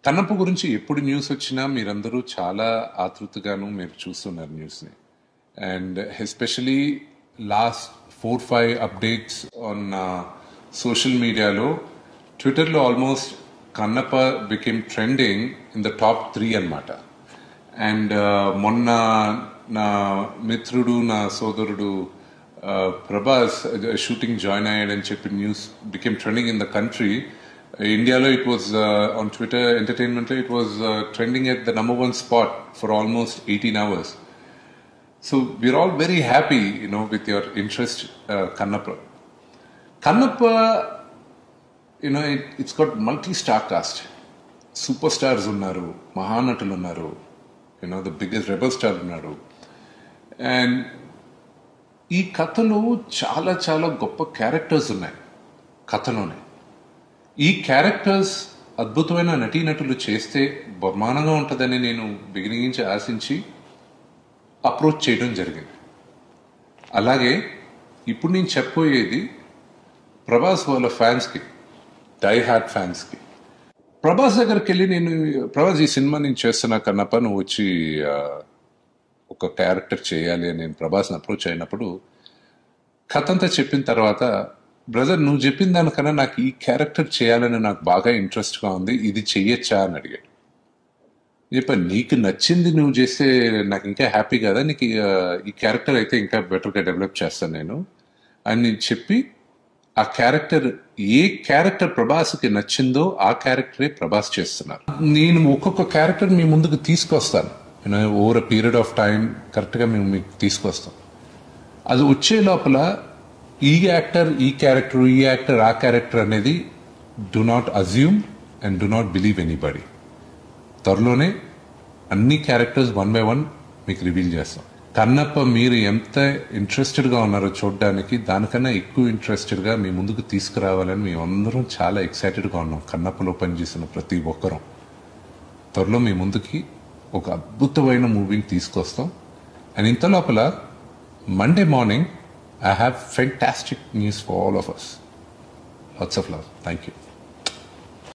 కన్నప్ప గురించి ఎప్పుడు న్యూస్ వచ్చినా మీరందరూ చాలా ఆతృతగాను మీరు చూస్తున్నారు న్యూస్ని. And especially last 4-5 updates on social మీడియాలో, ట్విట్టర్లో almost Kannappa became trending in the top 3 అన్నమాట. అండ్ మొన్న నా మిత్రుడు, నా సోదరుడు ప్రభాస్ షూటింగ్ జాయిన్ అయ్యాడని చెప్పి news became trending in the country. ఇండియాలో ఇట్ వాజ్ ఆన్ ట్విట్టర్ ఎంటర్టైన్మెంట్లో it was trending at the #1 spot for almost 18 hours. So we're all very happy, with your interest, Kannappa. Kannappa, it's got multi-star cast. Superstars unnaru, Mahanatulu unnaru, the biggest rebel star unnaru. And ఈ కథలో చాలా చాలా గొప్ప characters ఉన్నాయి కథలోనే. ఈ characters అద్భుతమైన నటీనటులు చేస్తే బ్రహ్మాండంగా ఉంటుందని నేను బిగినింగ్ నుంచి ఆశించి అప్రోచ్ చేయడం జరిగింది. అలాగే ఇప్పుడు నేను చెప్పబోయేది ప్రభాస్ వాళ్ళ ఫ్యాన్స్కి, డై హార్ట్ ఫ్యాన్స్కి. ప్రభాస్ దగ్గరికి వెళ్ళి ప్రభాస్ ఈ సినిమా నేను చేస్తున్నా కన్నప్ప, నువ్వు వచ్చి ఒక క్యారెక్టర్ చేయాలి అని నేను ప్రభాస్ని అప్రోచ్ అయినప్పుడు కథ అంతా చెప్పిన తర్వాత, బ్రదర్ నువ్వు చెప్పిన దానికన్నా నాకు ఈ క్యారెక్టర్ చేయాలని నాకు బాగా ఇంట్రెస్ట్గా ఉంది, ఇది చెయ్యొచ్చా అని అడిగాడు. చెప్పాను, నీకు నచ్చింది నువ్వు చేస్తే నాకు ఇంకా హ్యాపీ కదా, నీకు ఈ క్యారెక్టర్ అయితే ఇంకా బెటర్గా డెవలప్ చేస్తాను నేను అని చెప్పి, ఆ క్యారెక్టర్ ఏ క్యారెక్టర్ ప్రభాస్కి నచ్చిందో ఆ క్యారెక్టరే ప్రభాస్ చేస్తున్నారు. నేను ఒక్కొక్క క్యారెక్టర్ మీ ముందుకు తీసుకొస్తాను, over a period of time కరెక్ట్గా మేము మీకు తీసుకొస్తాం. అది వచ్చే లోపల ఈ యాక్టర్ ఈ క్యారెక్టర్, ఈ యాక్టర్ ఆ క్యారెక్టర్ అనేది do not assume and do not believe anybody. త్వరలోనే అన్ని క్యారెక్టర్స్ 1 by 1 మీకు రివీల్ చేస్తాం. కన్నప్ప మీరు ఎంత ఇంట్రెస్టెడ్గా ఉన్నారో చూడడానికి, దానికన్నా ఎక్కువ ఇంట్రెస్టెడ్గా మీ ముందుకు తీసుకురావాలని మేమందరం చాలా ఎక్సైటెడ్గా ఉన్నాం. కన్నప్పలో పనిచేసిన ప్రతి ఒక్కరం త్వరలో మీ ముందుకి ఒక అద్భుతమైన మూవీని తీసుకొస్తాం. అండ్ ఇంత లోపల Monday morning I have fantastic news for all of us. Lots of love. Thank you.